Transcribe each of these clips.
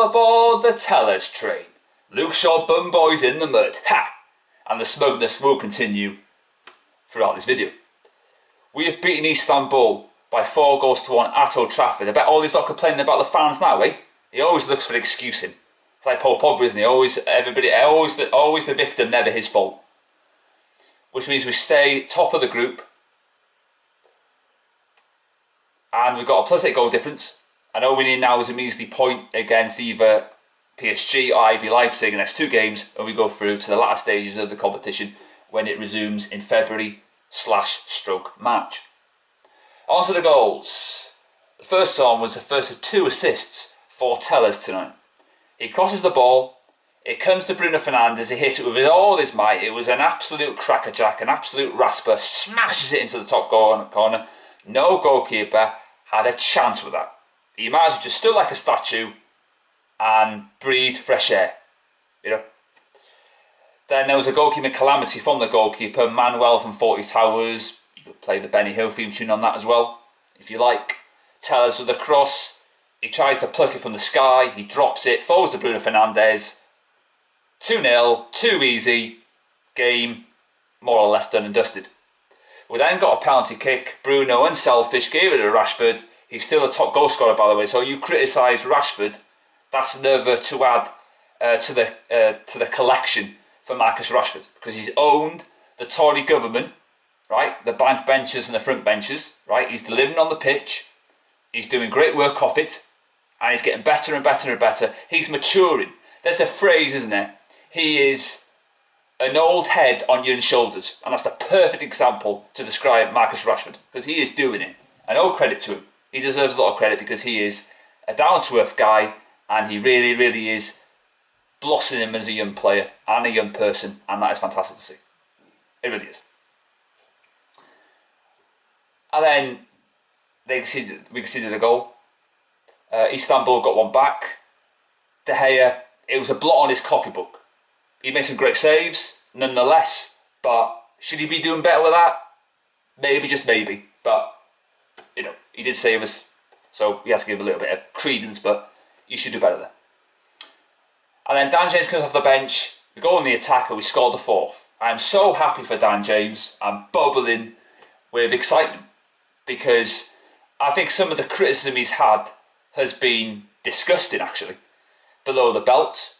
All aboard the Tellers train. Luke Shaw bum boys in the mud. Ha! And the smugness will continue throughout this video. We have beaten Istanbul by 4-1 at Old Trafford. I bet all he's not complaining about the fans now, eh? He always looks for an excuse in. It's like Paul Pogba, isn't he? Always the victim, never his fault. Which means we stay top of the group. And we've got a +8 goal difference. And all we need now is a measly point against either PSG or IB Leipzig in the next 2 games, and we go through to the latter stages of the competition when it resumes in February/March. On to the goals. The first one was the first of 2 assists for Tellers tonight. He crosses the ball, it comes to Bruno Fernandes, he hits it with all his might. It was an absolute crackerjack, an absolute rasper, smashes it into the top corner. No goalkeeper had a chance with that. He might as well just stood like a statue and breathe fresh air, you know. Then there was a goalkeeping calamity from the goalkeeper, Manuel from 40 Towers. You could play the Benny Hill theme tune on that as well, if you like. Tellers with a cross. He tries to pluck it from the sky. He drops it, falls to Bruno Fernandes. 2-0, too easy. Game more or less done and dusted. We then got a penalty kick. Bruno, unselfish, gave it to Rashford. He's still a top goal scorer, by the way. So you criticise Rashford, that's another to add to the collection for Marcus Rashford, because he's owned the Tory government, right? The bank benches and the front benches, right? He's delivering on the pitch. He's doing great work off it, and he's getting better and better and better. He's maturing. There's a phrase, isn't there? He is an old head on young shoulders, and that's the perfect example to describe Marcus Rashford, because he is doing it. And all credit to him. He deserves a lot of credit because he is a down-to-earth guy, and he really, really is blossoming as a young player and a young person, and that is fantastic to see. It really is. And then we conceded a goal. Istanbul got one back. De Gea, it was a blot on his copybook. He made some great saves, nonetheless, but should he be doing better with that? Maybe, just maybe, but you know, he did save us, so we have to give him a little bit of credence, but you should do better there. And then Dan James comes off the bench, we go on the attack and we scored the 4th. I'm so happy for Dan James. I'm bubbling with excitement because I think some of the criticism he's had has been disgusting, actually, below the belt.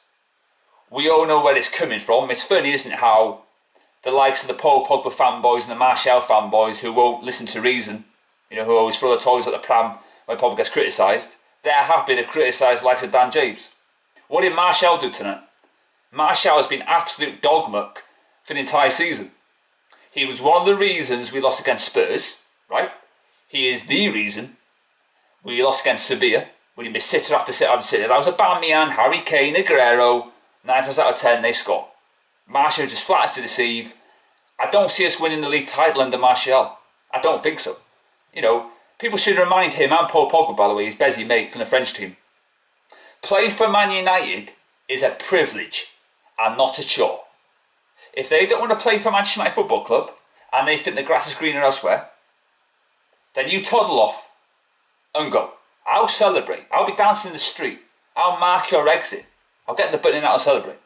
We all know where it's coming from. It's funny, isn't it, how the likes of the Paul Pogba fanboys and the Martial fanboys who won't listen to reason, you know, who always throw the toys at the pram when Pogba gets criticised, they're happy to criticise the likes of Dan James. What did Martial do tonight? Martial has been absolute dog muck for the entire season. He was one of the reasons we lost against Spurs, right? He is the reason we lost against Sevilla when he missed sitter after sitter after sitter. That was Aubameyang, Harry Kane, Aguero. 9 times out of 10 they score. Martial just flattered to deceive. I don't see us winning the league title under Martial. I don't think so. You know, people should remind him and Paul Pogba, by the way, his busy mate from the French team. Playing for Man United is a privilege and not a chore. If they don't want to play for Manchester United Football Club and they think the grass is greener elsewhere, then you toddle off and go. I'll celebrate. I'll be dancing in the street. I'll mark your exit. I'll get the button out and celebrate.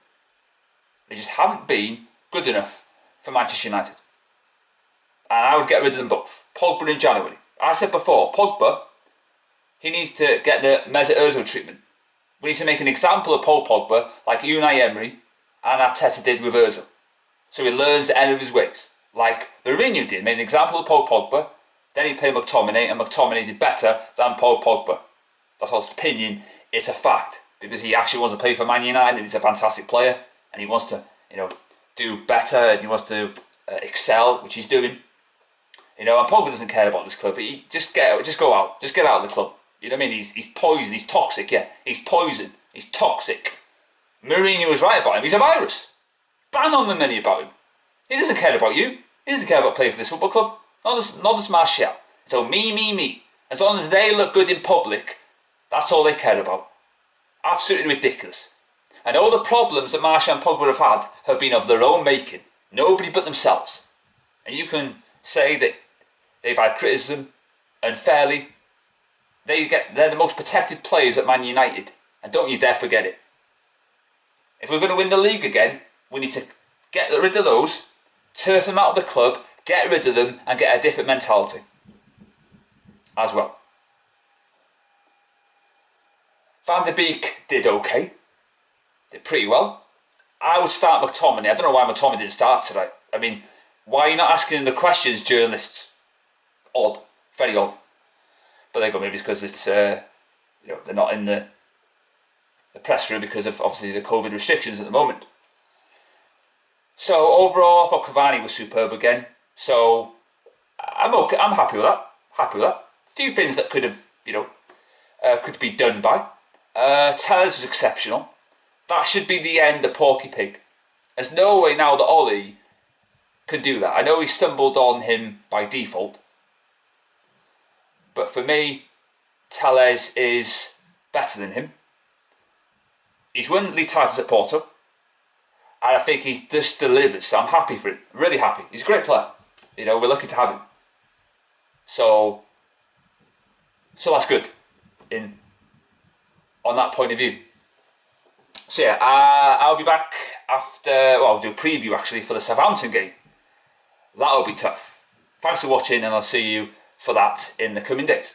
They just haven't been good enough for Manchester United. And I would get rid of them both. Pogba in January. I said before, Pogba, he needs to get the Mesut Ozil treatment. We need to make an example of Paul Pogba like Unai Emery and Arteta did with Ozil. So he learns the end of his ways. Like Mourinho did, made an example of Paul Pogba, then he played McTominay, and McTominay did better than Paul Pogba. That's not his opinion, it's a fact. Because he actually wants to play for Man United and he's a fantastic player and he wants to, you know, do better and he wants to excel, which he's doing. You know, and Pogba doesn't care about this club. He just go out, just get out of the club. You know what I mean? He's poison, he's toxic, yeah. He's poison, he's toxic. Mourinho was right about him, he's a virus. Ban on the money about him. He doesn't care about you. He doesn't care about playing for this football club. Not this Martial. So me. As long as they look good in public, that's all they care about. Absolutely ridiculous. And all the problems that Martial and Pogba have been of their own making. Nobody but themselves. And you can say that they've had criticism unfairly. They're the most protected players at Man United. And don't you dare forget it. If we're going to win the league again, we need to get rid of those, turf them out of the club, get rid of them, and get a different mentality as well. Van der Beek did okay. Did pretty well. I would start McTominay. I don't know why McTominay didn't start today. I mean, why are you not asking the questions, journalists? Odd. Very odd. But there you go, maybe it's because it's, they're not in the press room because of, obviously, the COVID restrictions at the moment. So, overall, I thought Cavani was superb again. So, I'm okay. I'm happy with that. Happy with that. A few things that could have, could be done by. Tellers was exceptional. That should be the end of Porky Pig. There's no way now that Ollie can do that. I know he stumbled on him by default. But for me, Tellez is better than him. He's won league titles at Porto. And I think he just delivers. So I'm happy for him. Really happy. He's a great player. We're lucky to have him. So that's good on that point of view. So yeah, I'll be back after, I'll do a preview actually for the Southampton game. That'll be tough. Thanks for watching, and I'll see you for that in the coming days.